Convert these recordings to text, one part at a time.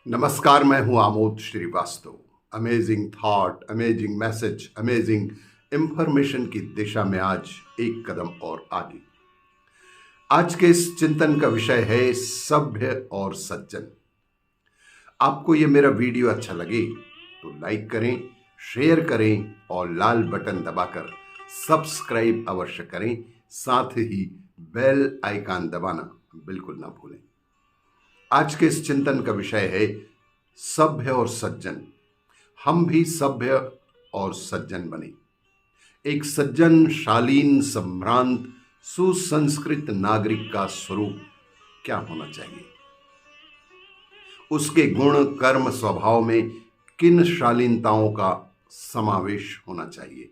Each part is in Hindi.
नमस्कार, मैं हूं Amod Srivastava. Amazing thought, amazing message, amazing information की दिशा में आज एक कदम और आगे। आज के इस चिंतन का विषय है सभ्य और सज्जन। आपको ये मेरा वीडियो अच्छा लगे तो लाइक करें, शेयर करें और लाल बटन दबाकर सब्सक्राइब अवश्य करें। साथ ही बेल आइकन दबाना बिल्कुल ना भूलें। आज के इस चिंतन का विषय है सभ्य और सज्जन। हम भी सभ्य और सज्जन बने। एक सज्जन, शालीन, संभ्रांत, सुसंस्कृत नागरिक का स्वरूप क्या होना चाहिए? उसके गुण, कर्म, स्वभाव में किन शालीनताओं का समावेश होना चाहिए?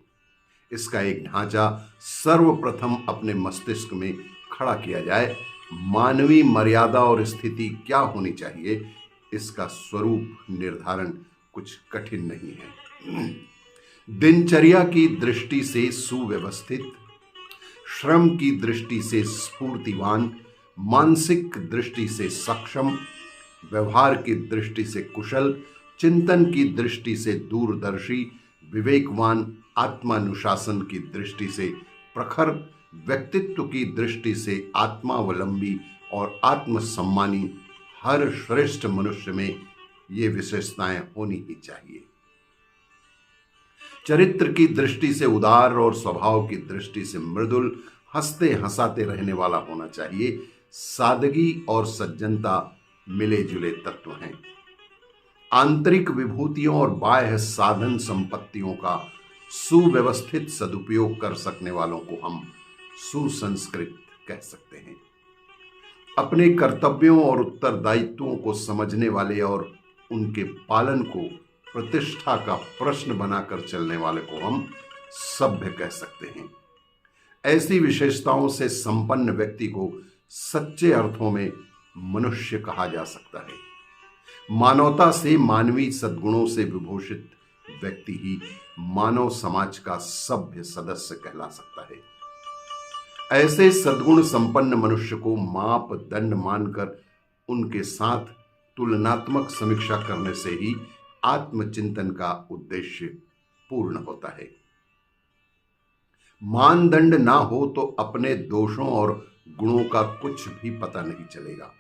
इसका एक ढांचा सर्वप्रथम अपने मस्तिष्क में खड़ा किया जाए। मानवीय मर्यादा और स्थिति क्या होनी चाहिए, इसका स्वरूप निर्धारण कुछ कठिन नहीं है। दिनचर्या की दृष्टि से सुव्यवस्थित, श्रम की दृष्टि से स्फूर्तिवान, मानसिक दृष्टि से सक्षम, व्यवहार की दृष्टि से कुशल, चिंतन की दृष्टि से दूरदर्शी, विवेकवान, आत्मानुशासन की दृष्टि से प्रखर, व्यक्तित्व की दृष्टि से आत्मावलंबी और आत्मसम्मानी, हर श्रेष्ठ मनुष्य में ये विशेषताएं होनी ही चाहिए। चरित्र की दृष्टि से उदार और स्वभाव की दृष्टि से मृदुल, हंसते हंसाते रहने वाला होना चाहिए। सादगी और सज्जनता मिले जुले तत्व हैं। आंतरिक विभूतियों और बाह्य साधन संपत्तियों का सुव्यवस्थित सदुपयोग कर सकने वालों को हम सुसंस्कृत कह सकते हैं। अपने कर्तव्यों और उत्तरदायित्वों को समझने वाले और उनके पालन को प्रतिष्ठा का प्रश्न बनाकर चलने वाले को हम सभ्य कह सकते हैं। ऐसी विशेषताओं से संपन्न व्यक्ति को सच्चे अर्थों में मनुष्य कहा जा सकता है। मानवता से, मानवीय सद्गुणों से विभूषित व्यक्ति ही मानव समाज का सभ्य सदस्य कहला सकता है। ऐसे सद्गुण संपन्न मनुष्य को मापदंड मानकर उनके साथ तुलनात्मक समीक्षा करने से ही आत्मचिंतन का उद्देश्य पूर्ण होता है। मानदंड ना हो तो अपने दोषों और गुणों का कुछ भी पता नहीं चलेगा।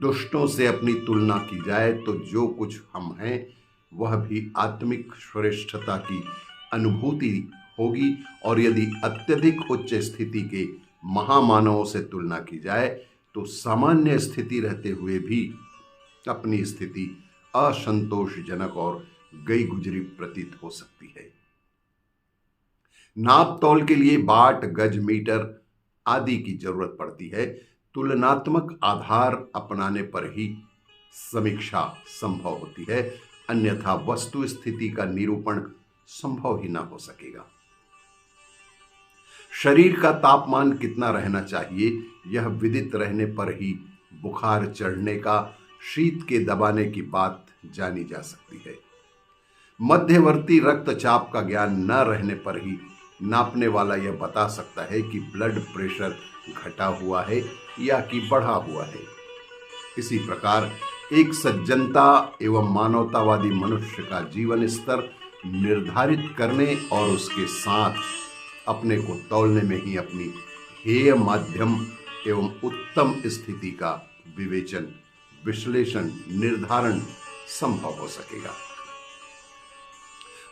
दुष्टों से अपनी तुलना की जाए तो जो कुछ हम हैं वह भी आत्मिक श्रेष्ठता की अनुभूति होगी, और यदि अत्यधिक उच्च स्थिति के महामानवों से तुलना की जाए तो सामान्य स्थिति रहते हुए भी अपनी स्थिति असंतोषजनक और गई गुजरी प्रतीत हो सकती है। नाप तौल के लिए बाट, गज, मीटर आदि की जरूरत पड़ती है। तुलनात्मक आधार अपनाने पर ही समीक्षा संभव होती है, अन्यथा वस्तु स्थिति का निरूपण संभव ही ना हो सकेगा। शरीर का तापमान कितना रहना चाहिए, यह विदित रहने पर ही बुखार चढ़ने का, शीत के दबाने की बात जानी जा सकती है। मध्यवर्ती रक्तचाप का ज्ञान न रहने पर ही नापने वाला यह बता सकता है कि ब्लड प्रेशर घटा हुआ है या कि बढ़ा हुआ है। इसी प्रकार एक सज्जनता एवं मानवतावादी मनुष्य का जीवन स्तर निर्धारित करने और उसके साथ अपने को तौलने में ही अपनी हेय, माध्यम एवं उत्तम स्थिति का विवेचन, विश्लेषण, निर्धारण संभव हो सकेगा।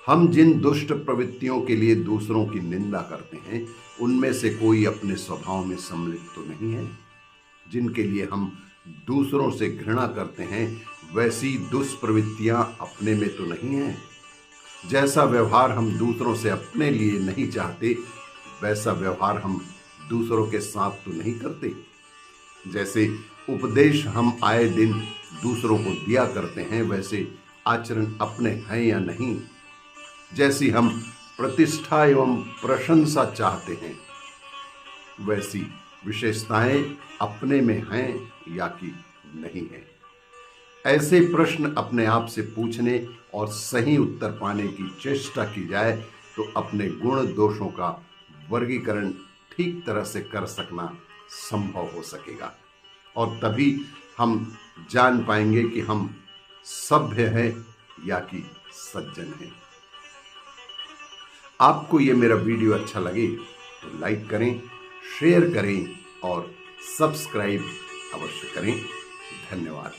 हम जिन दुष्ट प्रवृत्तियों के लिए दूसरों की निंदा करते हैं, उनमें से कोई अपने स्वभाव में सम्मिलित तो नहीं है। जिनके लिए हम दूसरों से घृणा करते हैं, वैसी दुष्प्रवृत्तियां अपने में तो नहीं है। जैसा व्यवहार हम दूसरों से अपने लिए नहीं चाहते, वैसा व्यवहार हम दूसरों के साथ तो नहीं करते। जैसे उपदेश हम आए दिन दूसरों को दिया करते हैं, वैसे आचरण अपने हैं या नहीं। जैसी हम प्रतिष्ठा एवं प्रशंसा चाहते हैं, वैसी विशेषताएं अपने में हैं या कि नहीं है। ऐसे प्रश्न अपने आप से पूछने और सही उत्तर पाने की चेष्टा की जाए तो अपने गुण दोषों का वर्गीकरण ठीक तरह से कर सकना संभव हो सकेगा, और तभी हम जान पाएंगे कि हम सभ्य है या कि सज्जन है। आपको ये मेरा वीडियो अच्छा लगे तो लाइक करें, शेयर करें और सब्सक्राइब अवश्य करें। धन्यवाद।